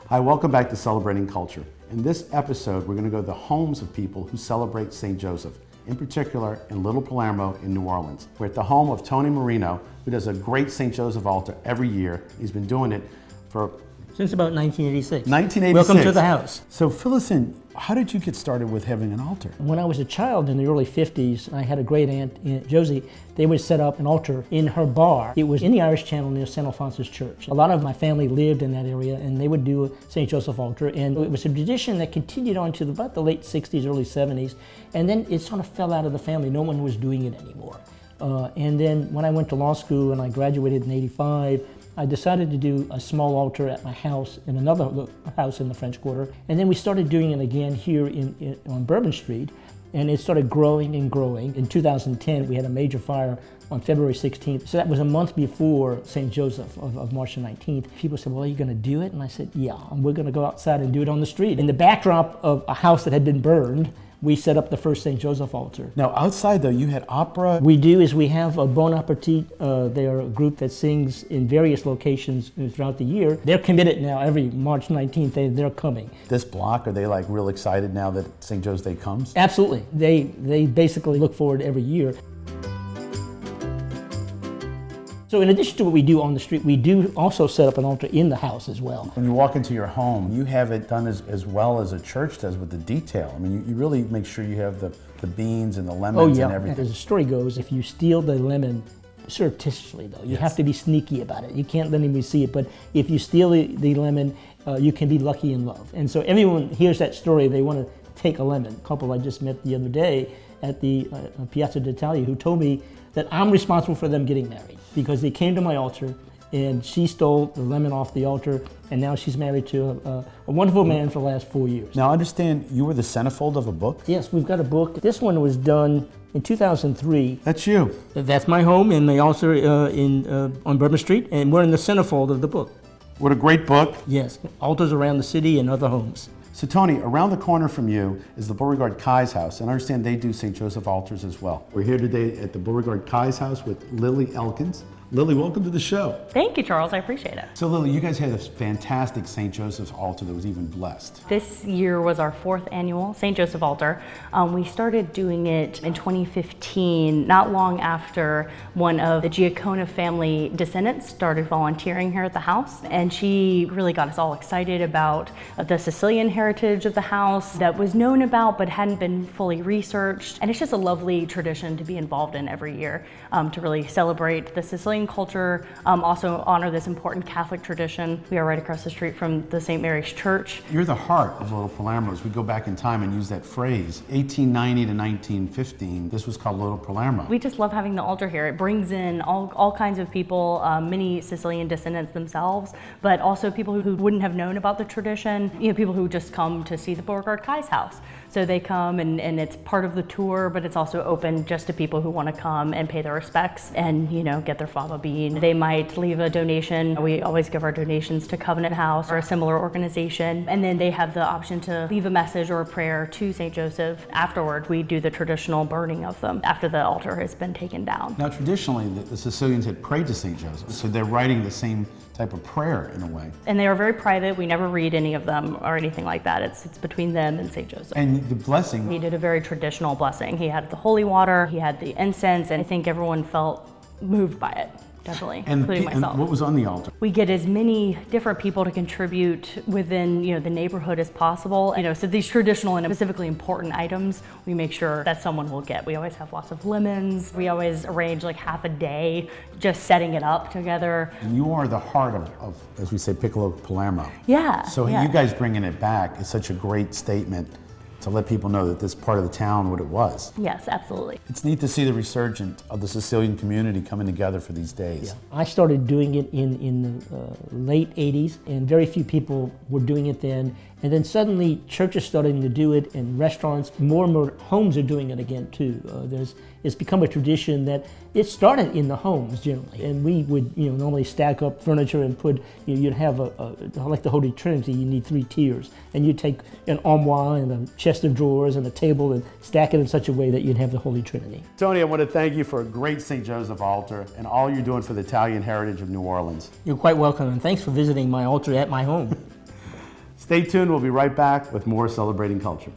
Hi, welcome back to Celebrating Culture. In this episode, we're going to go to the homes of people who celebrate St. Joseph, in particular in Little Palermo in New Orleans. We're at the home of Tony Marino, who does a great St. Joseph altar every year. He's been doing it for since about 1986. 1986. Welcome to the house. So fill us in. How did you get started with having an altar? When I was a child in the early 50s, I had a great aunt, Aunt Josie. They would set up an altar in her bar. It was in the Irish Channel near St. Alphonsus Church. A lot of my family lived in that area, and they would do a St. Joseph altar. And it was a tradition that continued on to about the late 60s, early 70s. And then it sort of fell out of the family. No one was doing it anymore. And then when I went to law school and I graduated in '85, I decided to do a small altar at my house in another house in the French Quarter. And then we started doing it again here on Bourbon Street. And it started growing and growing. In 2010, we had a major fire on February 16th. So that was a month before St. Joseph of March 19th. People said, well, are you gonna do it? And I said, yeah, and we're gonna go outside and do it on the street. In the backdrop of a house that had been burned, we set up the first St. Joseph altar. Now outside though, you had opera. We do is we have a Bon Appetit. They're a group that sings in various locations throughout the year. They're committed now. Every March 19th, they're coming. This block, are they like real excited now that St. Joe's Day comes? Absolutely. They basically look forward every year. So in addition to what we do on the street, we do also set up an altar in the house as well. When you walk into your home, you have it done as well as a church does with the detail. I mean, you really make sure you have the beans and the lemons and everything. As the story goes, if you steal the lemon, surreptitiously though, you have to be sneaky about it. You can't let anybody see it, but if you steal the lemon, you can be lucky in love. And so everyone hears that story, they want to take a lemon. A couple I just met the other day at the Piazza d'Italia who told me that I'm responsible for them getting married because they came to my altar and she stole the lemon off the altar and now she's married to a wonderful man for the last 4 years. Now I understand you were the centerfold of a book? Yes, we've got a book. This one was done in 2003. That's you. That's my home and the altar on Bourbon Street, and we're in the centerfold of the book. What a great book. Yes, altars around the city and other homes. So Tony, around the corner from you is the Beauregard-Keyes House, and I understand they do St. Joseph altars as well. We're here today at the Beauregard-Keyes House with Lily Elkins. Lily, welcome to the show. Thank you, Charles. I appreciate it. So Lily, you guys had a fantastic St. Joseph's altar that was even blessed. This year was our 4th annual St. Joseph altar. We started doing it in 2015, not long after one of the Giacono family descendants started volunteering here at the house. And she really got us all excited about the Sicilian heritage of the house that was known about but hadn't been fully researched. And it's just a lovely tradition to be involved in every year, to really celebrate the Sicilian culture, also honor this important Catholic tradition. We are right across the street from the St. Mary's Church. You're the heart of Little Palermo. As we go back in time and use that phrase, 1890 to 1915, this was called Little Palermo. We just love having the altar here. It brings in all kinds of people, many Sicilian descendants themselves, but also people who wouldn't have known about the tradition, people who just come to see the Beauregard-Keyes House. So they come and it's part of the tour, but it's also open just to people who want to come and pay their respects and, get their fava bean. They might leave a donation. We always give our donations to Covenant House or a similar organization. And then they have the option to leave a message or a prayer to St. Joseph. Afterward, we do the traditional burning of them after the altar has been taken down. Now, traditionally, the Sicilians had prayed to St. Joseph, so they're writing the same type of prayer in a way. And they are very private. We never read any of them or anything like that. It's between them and St. Joseph. And the blessing. He did a very traditional blessing. He had the holy water, he had the incense, and I think everyone felt moved by it. Definitely, including myself. And what was on the altar? We get as many different people to contribute within the neighborhood as possible. So these traditional and specifically important items, we make sure that someone will get. We always have lots of lemons. We always arrange like half a day just setting it up together. And you are the heart of as we say, Piccolo Palermo. Yeah. So yeah. You guys bringing it back is such a great statement to let people know that this part of the town, what it was. Yes, absolutely. It's neat to see the resurgence of the Sicilian community coming together for these days. Yeah. I started doing it in the late 80s, and very few people were doing it then. And then suddenly churches starting to do it, and restaurants, more and more homes are doing it again too. It's become a tradition that it started in the homes generally, and we would normally stack up furniture and put, you'd have like the Holy Trinity, you need 3 tiers, and you'd take an armoire and a chest of drawers and a table and stack it in such a way that you'd have the Holy Trinity. Tony, I want to thank you for a great St. Joseph altar and all you're doing for the Italian heritage of New Orleans. You're quite welcome, and thanks for visiting my altar at my home. Stay tuned, we'll be right back with more Celebrating Culture.